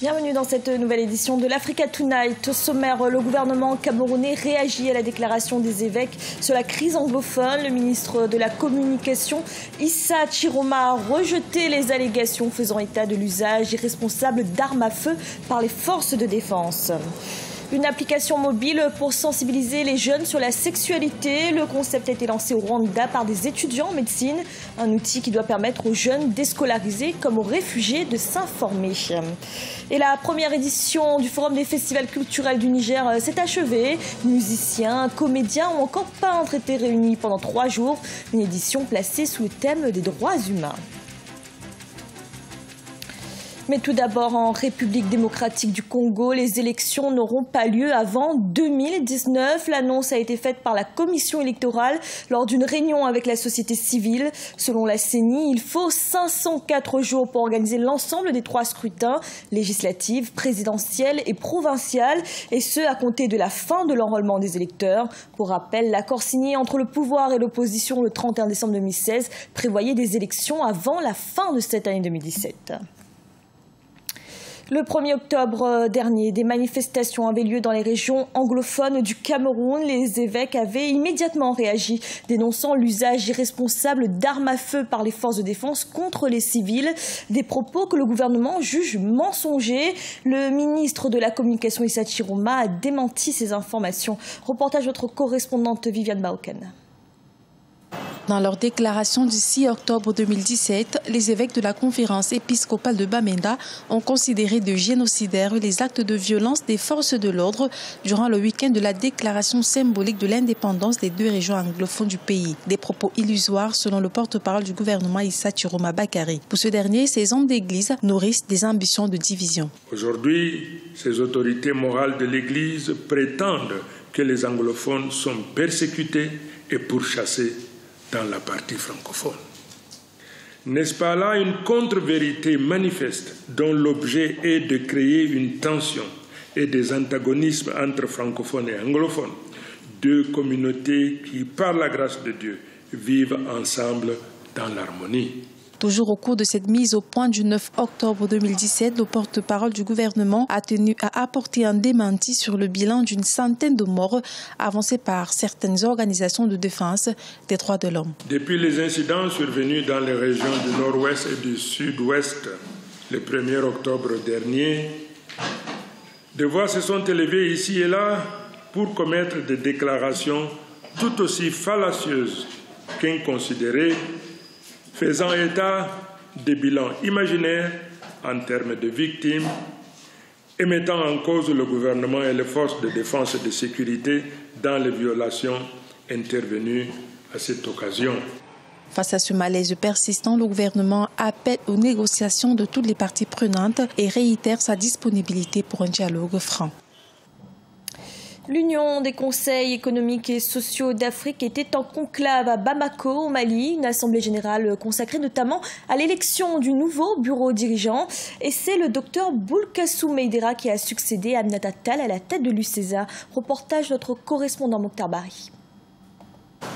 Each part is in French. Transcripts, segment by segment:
Bienvenue dans cette nouvelle édition de l'Africa Tonight. Au sommaire, le gouvernement camerounais réagit à la déclaration des évêques sur la crise anglophone. Le ministre de la Communication, Issa Chiroma, a rejeté les allégations faisant état de l'usage irresponsable d'armes à feu par les forces de défense. Une application mobile pour sensibiliser les jeunes sur la sexualité. Le concept a été lancé au Rwanda par des étudiants en médecine. Un outil qui doit permettre aux jeunes déscolarisés comme aux réfugiés de s'informer. Et la première édition du Forum des festivals culturels du Niger s'est achevée. Musiciens, comédiens ou encore peintres étaient réunis pendant 3 jours. Une édition placée sous le thème des droits humains. Mais tout d'abord, en République démocratique du Congo, les élections n'auront pas lieu avant 2019. L'annonce a été faite par la commission électorale lors d'une réunion avec la société civile. Selon la CENI, il faut 504 jours pour organiser l'ensemble des 3 scrutins, législatifs, présidentiels et provinciales, et ce à compter de la fin de l'enrôlement des électeurs. Pour rappel, l'accord signé entre le pouvoir et l'opposition le 31 décembre 2016 prévoyait des élections avant la fin de cette année 2017. Le 1er octobre dernier, des manifestations avaient lieu dans les régions anglophones du Cameroun. Les évêques avaient immédiatement réagi, dénonçant l'usage irresponsable d'armes à feu par les forces de défense contre les civils. Des propos que le gouvernement juge mensongers. Le ministre de la Communication, Issa Chiroma, a démenti ces informations. Reportage de notre correspondante Viviane Baoken. Dans leur déclaration du 6 octobre 2017, les évêques de la conférence épiscopale de Bamenda ont considéré de génocidaires les actes de violence des forces de l'ordre durant le week-end de la déclaration symbolique de l'indépendance des 2 régions anglophones du pays. Des propos illusoires selon le porte-parole du gouvernement Issa Chiroma Bakari. Pour ce dernier, ces hommes d'église nourrissent des ambitions de division. Aujourd'hui, ces autorités morales de l'église prétendent que les anglophones sont persécutés et pourchassés dans la partie francophone. N'est-ce pas là une contre-vérité manifeste dont l'objet est de créer une tension et des antagonismes entre francophones et anglophones, 2 communautés qui, par la grâce de Dieu, vivent ensemble dans l'harmonie? Toujours au cours de cette mise au point du 9 octobre 2017, le porte-parole du gouvernement a tenu à apporter un démenti sur le bilan d'une centaine de morts avancé par certaines organisations de défense des droits de l'homme. Depuis les incidents survenus dans les régions du nord-ouest et du sud-ouest le 1er octobre dernier, des voix se sont élevées ici et là pour commettre des déclarations tout aussi fallacieuses qu'inconsidérées, faisant état des bilans imaginaires en termes de victimes et mettant en cause le gouvernement et les forces de défense et de sécurité dans les violations intervenues à cette occasion. Face à ce malaise persistant, le gouvernement appelle aux négociations de toutes les parties prenantes et réitère sa disponibilité pour un dialogue franc. L'Union des conseils économiques et sociaux d'Afrique était en conclave à Bamako, au Mali, une assemblée générale consacrée notamment à l'élection du nouveau bureau dirigeant. Et c'est le docteur Boulkassou Meïdera qui a succédé à Aminata Tall à la tête de l'UCESA. Reportage de notre correspondant Mokhtar Bari.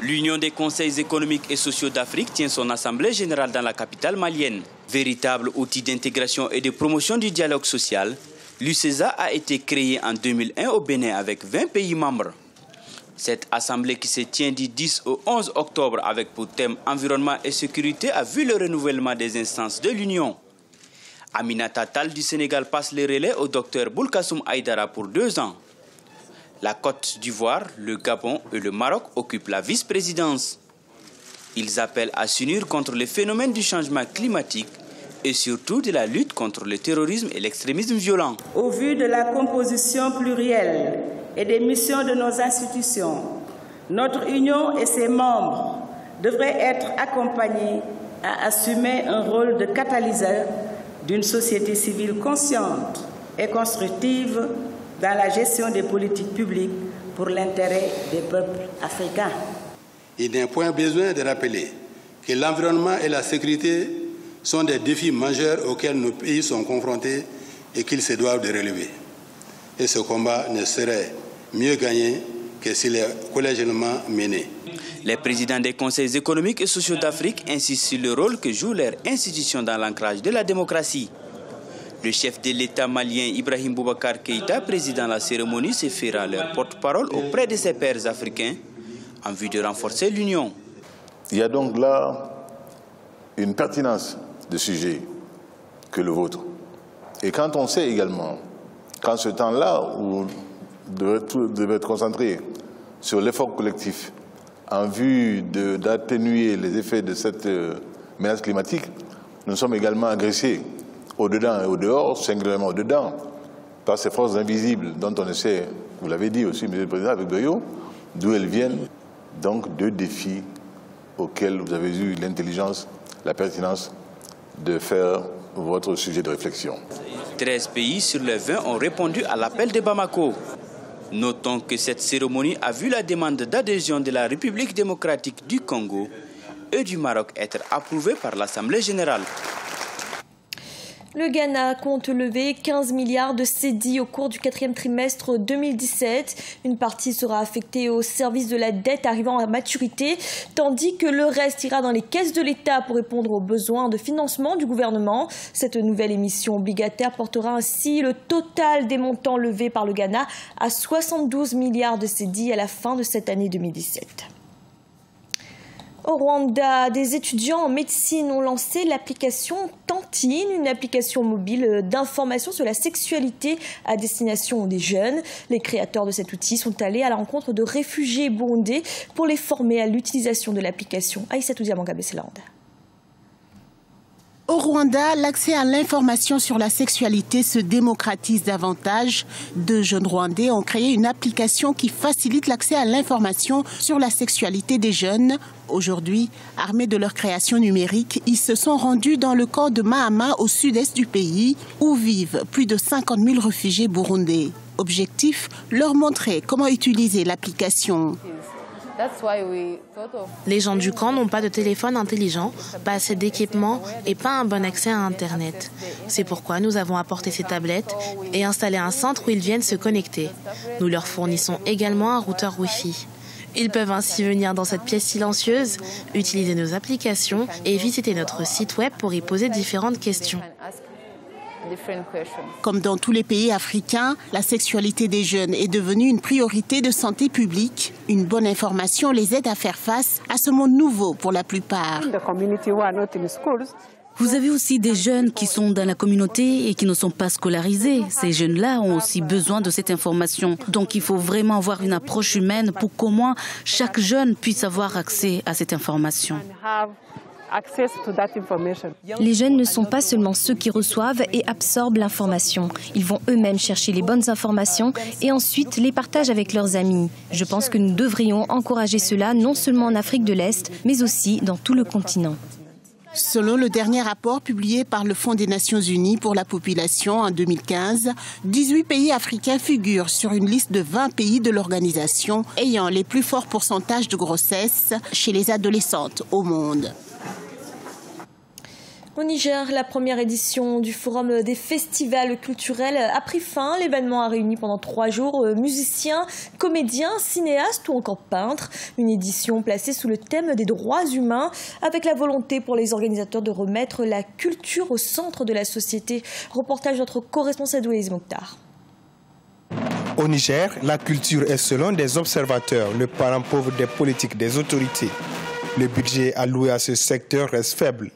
L'Union des conseils économiques et sociaux d'Afrique tient son assemblée générale dans la capitale malienne. Véritable outil d'intégration et de promotion du dialogue social, l'UCESA a été créée en 2001 au Bénin avec 20 pays membres. Cette assemblée qui se tient du 10 au 11 octobre avec pour thème environnement et sécurité a vu le renouvellement des instances de l'Union. Aminata Tall du Sénégal passe le relais au docteur Boulkassou Meïdera pour 2 ans. La Côte d'Ivoire, le Gabon et le Maroc occupent la vice-présidence. Ils appellent à s'unir contre les phénomènes du changement climatique et surtout de la lutte contre le terrorisme et l'extrémisme violent. Au vu de la composition plurielle et des missions de nos institutions, notre Union et ses membres devraient être accompagnés à assumer un rôle de catalyseur d'une société civile consciente et constructive dans la gestion des politiques publiques pour l'intérêt des peuples africains. Il n'est point besoin de rappeler que l'environnement et la sécurité sont des défis majeurs auxquels nos pays sont confrontés et qu'ils se doivent de relever. Et ce combat ne serait mieux gagné que s'il est collégialement mené. Les présidents des conseils économiques et sociaux d'Afrique insistent sur le rôle que joue leur institution dans l'ancrage de la démocratie. Le chef de l'État malien Ibrahim Boubacar Keïta, président de la cérémonie, se fera leur porte-parole auprès de ses pairs africains en vue de renforcer l'union. Il y a donc là une pertinence de sujet que le vôtre. Et quand on sait également qu'en ce temps-là où devait être concentré sur l'effort collectif en vue d'atténuer les effets de cette menace climatique, nous sommes également agressés au-dedans et au-dehors, singulièrement au-dedans, par ces forces invisibles dont on ne sait, vous l'avez dit aussi, Monsieur le Président, avec Goyo, d'où elles viennent. Donc 2 défis auxquels vous avez eu l'intelligence, la pertinence de faire votre sujet de réflexion. 13 pays sur les 20 ont répondu à l'appel de Bamako. Notons que cette cérémonie a vu la demande d'adhésion de la République démocratique du Congo et du Maroc être approuvée par l'Assemblée générale. Le Ghana compte lever 15 milliards de cédis au cours du 4e trimestre 2017. Une partie sera affectée au service de la dette arrivant à maturité, tandis que le reste ira dans les caisses de l'État pour répondre aux besoins de financement du gouvernement. Cette nouvelle émission obligataire portera ainsi le total des montants levés par le Ghana à 72 milliards de cédis à la fin de cette année 2017. Au Rwanda, des étudiants en médecine ont lancé l'application Tantine, une application mobile d'information sur la sexualité à destination des jeunes. Les créateurs de cet outil sont allés à la rencontre de réfugiés burundais pour les former à l'utilisation de l'application. Aïssatou Diamangabe-Selanda. Au Rwanda, l'accès à l'information sur la sexualité se démocratise davantage. 2 jeunes Rwandais ont créé une application qui facilite l'accès à l'information sur la sexualité des jeunes. Aujourd'hui, armés de leur création numérique, ils se sont rendus dans le camp de Mahama au sud-est du pays, où vivent plus de 50 000 réfugiés burundais. Objectif, leur montrer comment utiliser l'application. Les gens du camp n'ont pas de téléphone intelligent, pas assez d'équipement et pas un bon accès à Internet. C'est pourquoi nous avons apporté ces tablettes et installé un centre où ils viennent se connecter. Nous leur fournissons également un routeur Wi-Fi. Ils peuvent ainsi venir dans cette pièce silencieuse, utiliser nos applications et visiter notre site web pour y poser différentes questions. Comme dans tous les pays africains, la sexualité des jeunes est devenue une priorité de santé publique. Une bonne information les aide à faire face à ce monde nouveau pour la plupart. Vous avez aussi des jeunes qui sont dans la communauté et qui ne sont pas scolarisés. Ces jeunes-là ont aussi besoin de cette information. Donc il faut vraiment avoir une approche humaine pour qu'au moins chaque jeune puisse avoir accès à cette information. Les jeunes ne sont pas seulement ceux qui reçoivent et absorbent l'information. Ils vont eux-mêmes chercher les bonnes informations et ensuite les partagent avec leurs amis. Je pense que nous devrions encourager cela non seulement en Afrique de l'Est, mais aussi dans tout le continent. Selon le dernier rapport publié par le Fonds des Nations Unies pour la population en 2015, 18 pays africains figurent sur une liste de 20 pays de l'organisation ayant les plus forts pourcentages de grossesse chez les adolescentes au monde. Au Niger, la première édition du Forum des festivals culturels a pris fin. L'événement a réuni pendant 3 jours musiciens, comédiens, cinéastes ou encore peintres. Une édition placée sous le thème des droits humains, avec la volonté pour les organisateurs de remettre la culture au centre de la société. Reportage de notre correspondant Douélis Mokhtar. Au Niger, la culture est selon des observateurs le parent pauvre des politiques des autorités. Le budget alloué à ce secteur reste faible.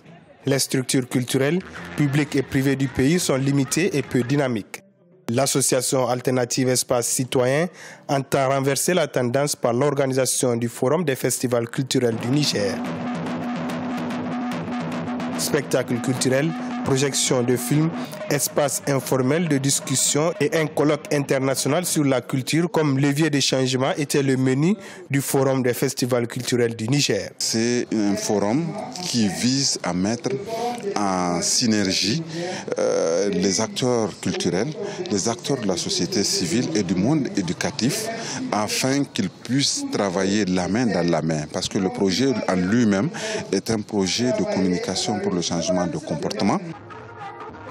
Les structures culturelles, publiques et privées du pays sont limitées et peu dynamiques. L'association alternative Espace Citoyen entend renverser la tendance par l'organisation du Forum des festivals culturels du Niger. Spectacles culturels, projections de films, espaces informels de discussion et un colloque international sur la culture comme levier de changement était le menu du Forum des festivals culturels du Niger. C'est un forum qui vise à mettre en synergie les acteurs culturels, les acteurs de la société civile et du monde éducatif afin qu'ils puissent travailler la main dans la main. Parce que le projet en lui-même est un projet de communication pour le changement de comportement.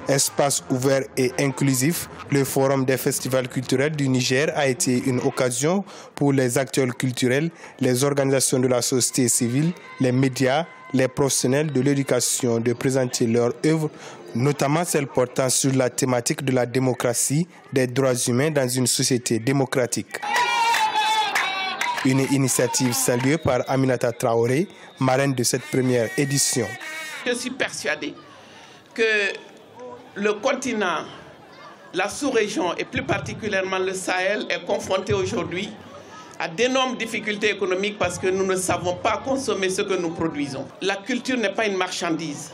Espace ouvert et inclusif, le Forum des festivals culturels du Niger a été une occasion pour les acteurs culturels, les organisations de la société civile, les médias, les professionnels de l'éducation de présenter leurs œuvres notamment celle portant sur la thématique de la démocratie, des droits humains dans une société démocratique. Une initiative saluée par Aminata Traoré, marraine de cette première édition. Je suis persuadée que le continent, la sous-région et plus particulièrement le Sahel est confronté aujourd'hui à d'énormes difficultés économiques parce que nous ne savons pas consommer ce que nous produisons. La culture n'est pas une marchandise.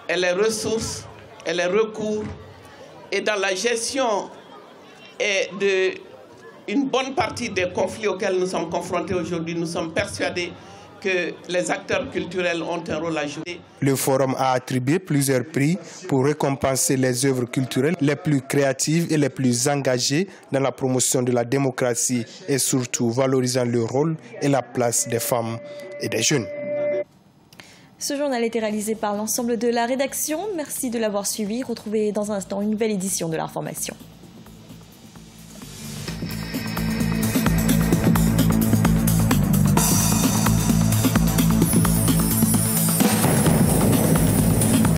Elle est ressource, elle est recours. Et dans la gestion d'une bonne partie des conflits auxquels nous sommes confrontés aujourd'hui, nous sommes persuadés que les acteurs culturels ont un rôle à jouer. Le forum a attribué plusieurs prix pour récompenser les œuvres culturelles les plus créatives et les plus engagées dans la promotion de la démocratie et surtout valorisant le rôle et la place des femmes et des jeunes. Ce journal a été réalisé par l'ensemble de la rédaction. Merci de l'avoir suivi. Retrouvez dans un instant une nouvelle édition de l'Information.